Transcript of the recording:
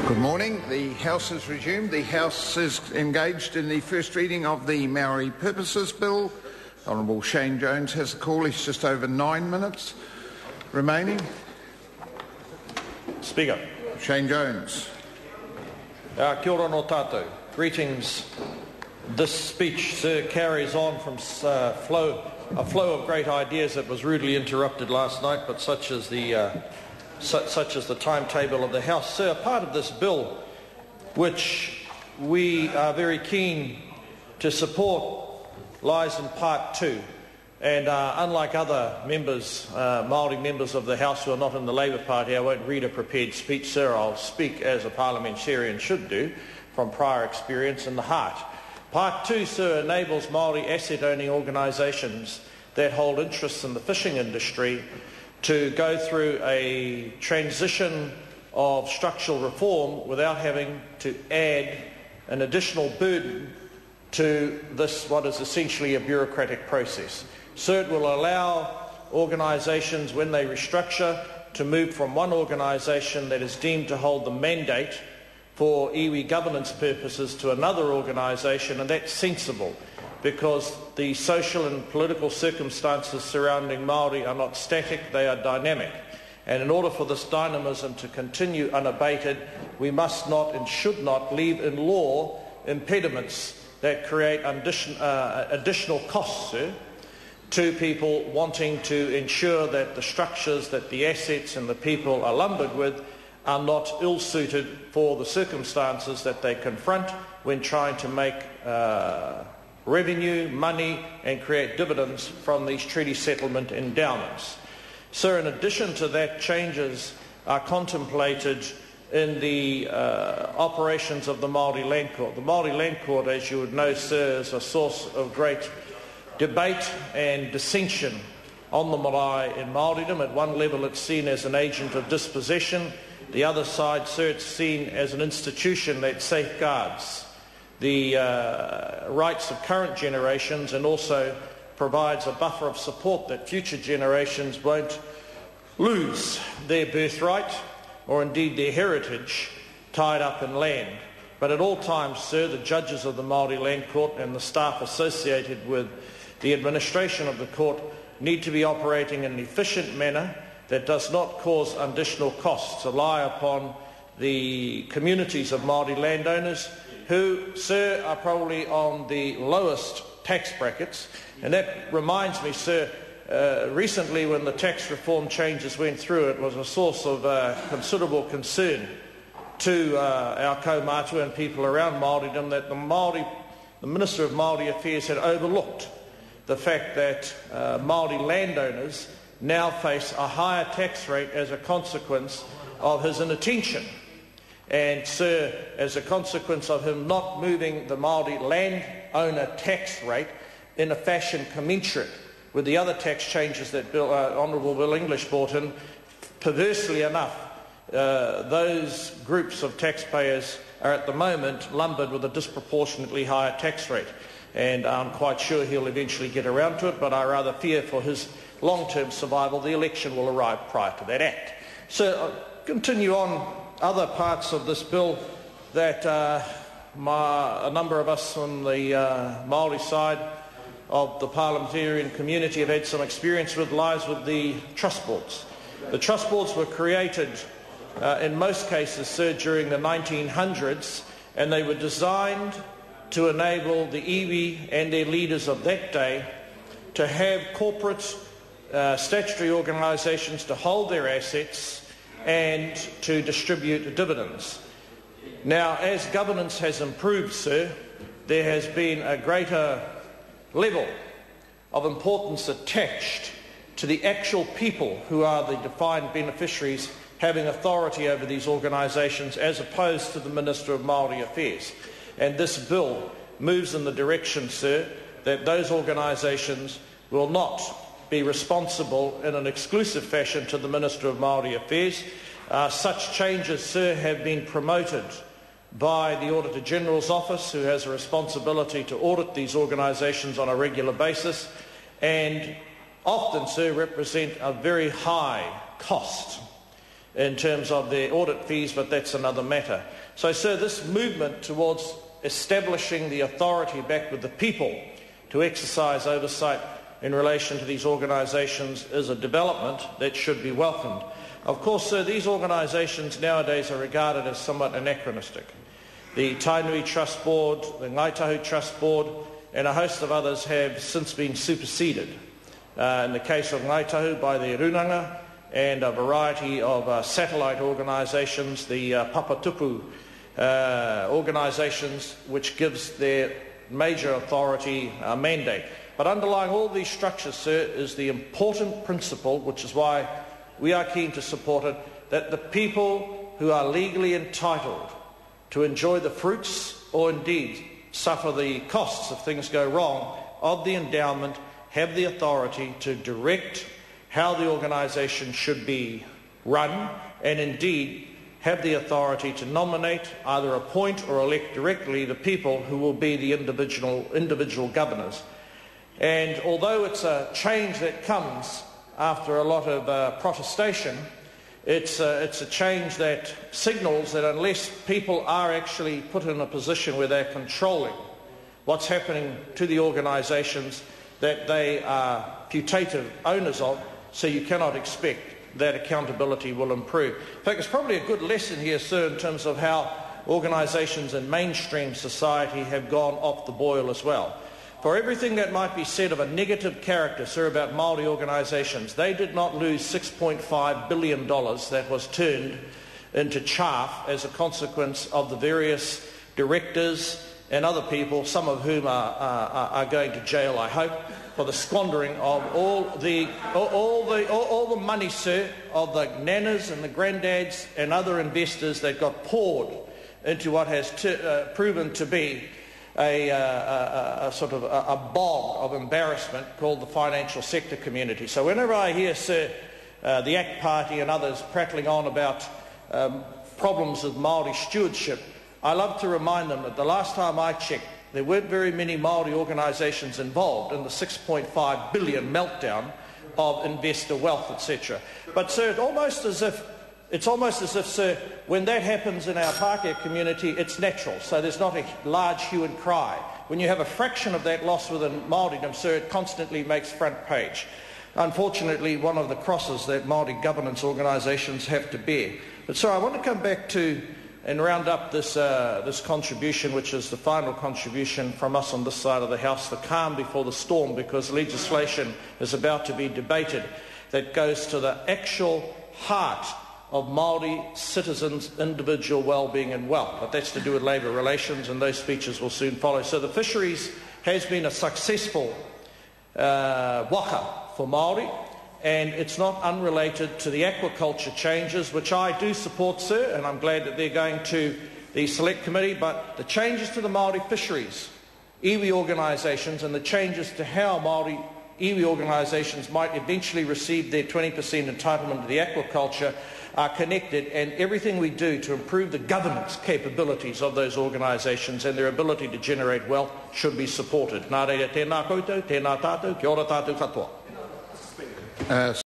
Good morning. The House has resumed. The House is engaged in the first reading of the Maori Purposes Bill. Honourable Shane Jones has the call. He's just over 9 minutes remaining. Speaker. Shane Jones. Kia ora no tātou. Greetings. This speech, sir, carries on from a flow of great ideas that was rudely interrupted last night, but such is the timetable of the House. Sir, a part of this bill, which we are very keen to support, lies in Part 2. And unlike other members, Maori members of the House who are not in the Labour Party, I won't read a prepared speech, sir. I'll speak as a parliamentarian should do, from prior experience in the heart. Part 2, sir, enables Maori asset-owning organisations that hold interests in the fishing industry to go through a transition of structural reform without having to add an additional burden to this, what is essentially a bureaucratic process. So it will allow organisations, when they restructure, to move from one organisation that is deemed to hold the mandate for iwi governance purposes to another organisation, and that's sensible because the social and political circumstances surrounding Māori are not static, they are dynamic. And in order for this dynamism to continue unabated, we must not and should not leave in law impediments that create additional costs, sir, to people wanting to ensure that the structures, that the assets and the people are lumbered with are not ill-suited for the circumstances that they confront when trying to make revenue, money and create dividends from these treaty settlement endowments. Sir, in addition to that, changes are contemplated in the operations of the Māori Land Court. The Māori Land Court, as you would know, sir, is a source of great debate and dissension on the marae in Māoridom. At one level it's seen as an agent of dispossession. The other side, sir, it's seen as an institution that safeguards the rights of current generations and also provides a buffer of support that future generations won't lose their birthright or indeed their heritage tied up in land. But at all times, sir, the judges of the Māori Land Court and the staff associated with the administration of the court need to be operating in an efficient manner that does not cause additional costs to lie upon the communities of Māori landowners who, sir, are probably on the lowest tax brackets. And that reminds me, sir, recently when the tax reform changes went through, it was a source of considerable concern to our kaumātua and people around Māoridom that the Minister of Māori Affairs had overlooked the fact that Māori landowners now face a higher tax rate as a consequence of his inattention. And, sir, as a consequence of him not moving the Māori landowner tax rate in a fashion commensurate with the other tax changes that Honourable Bill English brought in, perversely enough, those groups of taxpayers are at the moment lumbered with a disproportionately higher tax rate. And I'm quite sure he'll eventually get around to it, but I rather fear for his long-term survival the election will arrive prior to that act. So I'll continue on other parts of this bill that a number of us on the Māori side of the parliamentarian community have had some experience with, lies with the trust boards. The trust boards were created in most cases, sir, during the 1900s, and they were designed to enable the iwi and their leaders of that day to have corporate statutory organisations to hold their assets and to distribute dividends. Now, as governance has improved, sir, there has been a greater level of importance attached to the actual people who are the defined beneficiaries having authority over these organisations as opposed to the Minister of Māori Affairs. And this bill moves in the direction, sir, that those organisations will not be responsible in an exclusive fashion to the Minister of Māori Affairs. Such changes, sir, have been promoted by the Auditor General's Office, who has a responsibility to audit these organisations on a regular basis, and often, sir, represent a very high cost in terms of their audit fees, but that's another matter. So, sir, this movement towards establishing the authority back with the people to exercise oversight in relation to these organisations is a development that should be welcomed. Of course, sir, these organisations nowadays are regarded as somewhat anachronistic. The Tainui Trust Board, the Ngaitahu Trust Board, and a host of others have since been superseded. In the case of Ngaitahu by the Runanga and a variety of satellite organisations, the Papatupu organisations, which gives their major authority a mandate. But underlying all these structures, sir, is the important principle, which is why we are keen to support it, that the people who are legally entitled to enjoy the fruits or indeed suffer the costs if things go wrong of the endowment have the authority to direct how the organisation should be run, and indeed have the authority to nominate, either appoint or elect directly the people who will be the individual governors. And although it's a change that comes after a lot of protestation, it's a change that signals that unless people are actually put in a position where they're controlling what's happening to the organisations that they are putative owners of, so you cannot expect that accountability will improve. In fact, it's probably a good lesson here, sir, in terms of how organisations in mainstream society have gone off the boil as well. For everything that might be said of a negative character, sir, about Maori organisations, they did not lose $6.5 billion that was turned into chaff as a consequence of the various directors and other people, some of whom are going to jail, I hope, for the squandering of all the money, sir, of the nanas and the granddads and other investors that got poured into what has proven to be a sort of a bog of embarrassment called the financial sector community. So whenever I hear, sir, the ACT Party and others prattling on about problems with Maori stewardship, I love to remind them that the last time I checked, there weren't very many Maori organisations involved in the $6.5 billion meltdown of investor wealth, etc. But, sir, it's almost as if, sir, when that happens in our Pākehā community, it's natural. So there's not a large hue and cry. When you have a fraction of that loss within Māoridom, sir, it constantly makes front page. Unfortunately, one of the crosses that Māori governance organisations have to bear. But, sir, I want to come back to and round up this contribution, which is the final contribution from us on this side of the House, the calm before the storm, because legislation is about to be debated that goes to the actual heart of Maori citizens' individual well-being and wealth. But that's to do with labour relations, and those speeches will soon follow. So the fisheries has been a successful waka for Maori, and it's not unrelated to the aquaculture changes, which I do support, sir, and I'm glad that they're going to the Select Committee, but the changes to the Maori fisheries, iwi organisations, and the changes to how Maori iwi organisations might eventually receive their 20% entitlement to the aquaculture are connected, and everything we do to improve the governance capabilities of those organisations and their ability to generate wealth should be supported. Nā reira, tēnā koutou, tēnā tātou, kia ora tātou katoa.